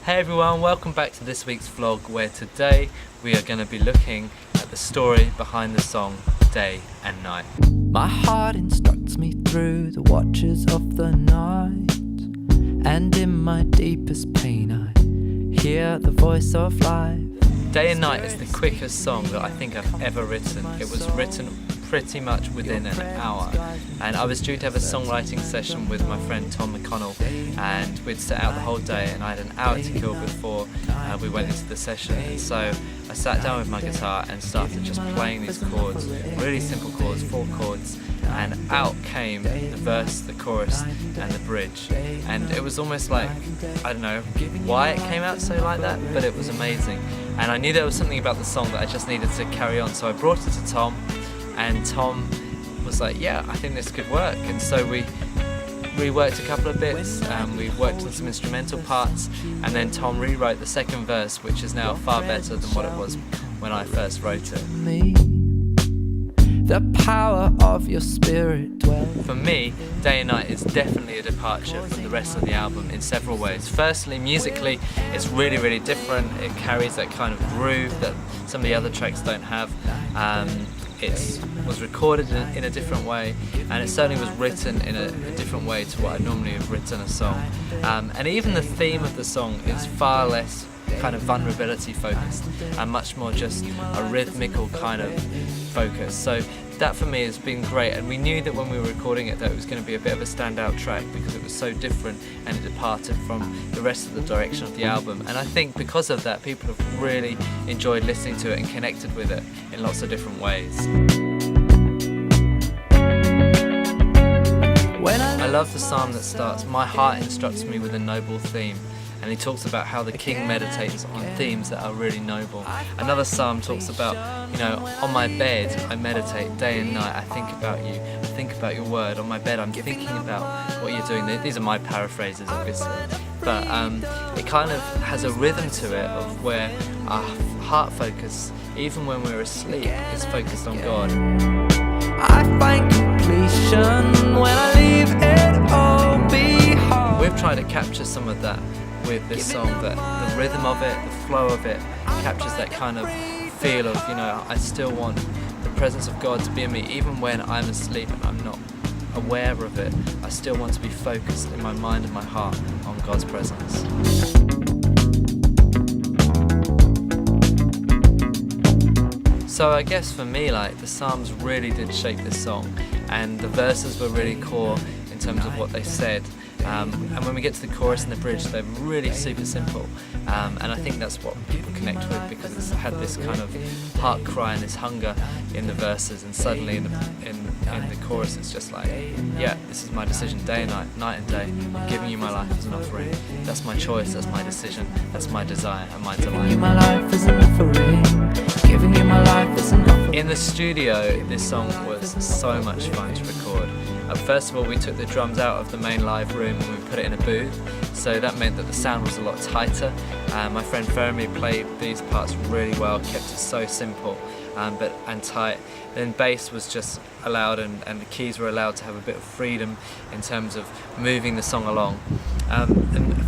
Hey everyone, welcome back to this week's vlog, where today we are going to be looking at the story behind the song Day and Night. My heart instructs me through the watches of the night, and in my deepest pain I hear the voice of life. Day and Night is the quickest song that I think I've ever written. It was written pretty much within an hour, and I was due to have a songwriting session with my friend Tom McConnell, and we'd set out the whole day and I had an hour to kill before we went into the session. And so I sat down with my guitar and started just playing these chords, really simple chords, 4 chords, and out came the verse, the chorus and the bridge, and it was almost like, I don't know why it came out so like that, but it was amazing. And I knew there was something about the song that I just needed to carry on, so I brought it to Tom, and Tom was like, yeah, I think this could work. And so we reworked a couple of bits, we worked on some instrumental parts, and then Tom rewrote the second verse, which is now far better than what it was when I first wrote it. The power of your spirit dwells. For me, Day and Night is definitely a departure from the rest of the album in several ways. Firstly, musically, it's really, really different. It carries that kind of groove that some of the other tracks don't have. It was recorded in a different way, and it certainly was written in a different way to what I normally have written a song. And even the theme of the song is far less kind of vulnerability focused and much more just a rhythmical kind of focus. So that for me has been great, and we knew that when we were recording it that it was going to be a bit of a standout track because it was so different and it departed from the rest of the direction of the album. And I think because of that, people have really enjoyed listening to it and connected with it in lots of different ways. I love the psalm that starts, "My heart instructs me with a noble theme," and he talks about how the king meditates on themes that are really noble. Another psalm talks about, on my bed I meditate day and night, I think about you, I think about your word. On my bed I'm thinking about what you're doing. These are my paraphrases obviously, but it kind of has a rhythm to it of where our heart focus, even when we're asleep, is focused on God. I find completion when I leave it all behind. We've tried to capture some of that with this song, that the rhythm of it, the flow of it captures that kind of feel of, I still want the presence of God to be in me even when I'm asleep and I'm not aware of it. I still want to be focused in my mind and my heart on God's presence. So I guess for me, the Psalms really did shape this song, and the verses were really core in terms of what they said. And when we get to the chorus and the bridge, they're really super simple, and I think that's what people connect with, because it's had this kind of heart cry and this hunger in the verses, and suddenly in the chorus it's just like, yeah, this is my decision, day and night, night and day, I'm giving you my life as an offering. That's my choice, that's my decision, that's my desire and my delight. Giving you my life as an offering. Giving you my life as an offering. In the studio, this song was so much fun to record. First of all, we took the drums out of the main live room and we put it in a booth, so that meant that the sound was a lot tighter. My friend Fermi played these parts really well, kept it so simple and tight. Then bass was just allowed, and the keys were allowed to have a bit of freedom in terms of moving the song along.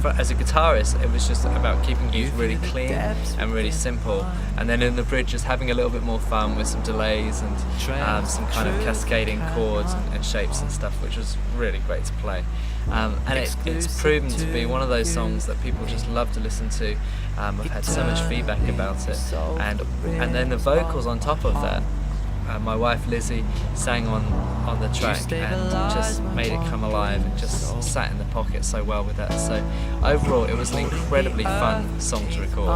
As a guitarist, it was just about keeping things really clean and really simple, and then in the bridge just having a little bit more fun with some delays and some kind of cascading chords and shapes and stuff, which was really great to play. And it's proven to be one of those songs that people just love to listen to. I've had so much feedback about it, and then the vocals on top of that. My wife Lizzie sang on the track and just made it come alive and just sat in the pocket so well with that. So overall it was an incredibly fun song to record.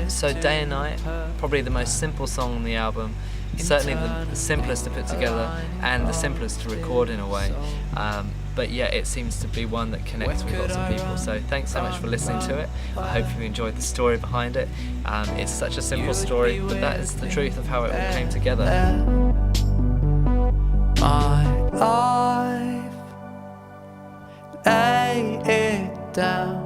So Day and Night, probably the most simple song on the album, certainly the simplest to put together and the simplest to record in a way. But yeah, it seems to be one that connects with lots of people. So thanks so much for listening to it. I hope you enjoyed the story behind it. It's such a simple story, but that is the truth of how it all came together. My life, lay it down.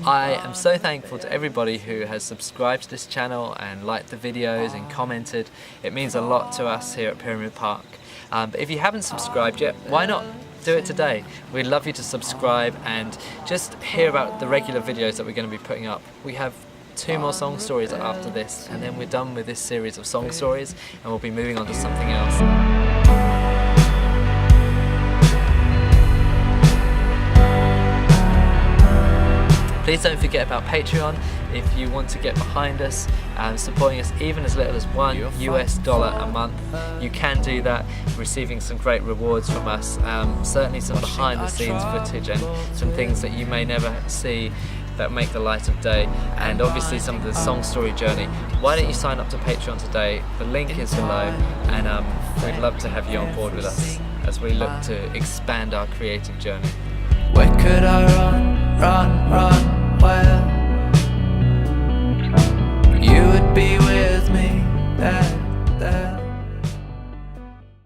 I am so thankful to everybody who has subscribed to this channel and liked the videos and commented. It means a lot to us here at Pyramid Park. But if you haven't subscribed yet, why not? do it today. We'd love you to subscribe and just hear about the regular videos that we're going to be putting up. We have 2 more song stories after this, and then we're done with this series of song stories and we'll be moving on to something else. Please don't forget about Patreon. If you want to get behind us and supporting us even as little as $1 a month, you can do that, receiving some great rewards from us, certainly some behind the scenes footage and some things that you may never see that make the light of day, and obviously some of the song story journey. Why don't you sign up to Patreon today? The link is below, and we'd love to have you on board with us as we look to expand our creative journey. Where could I run, where you would be with me there.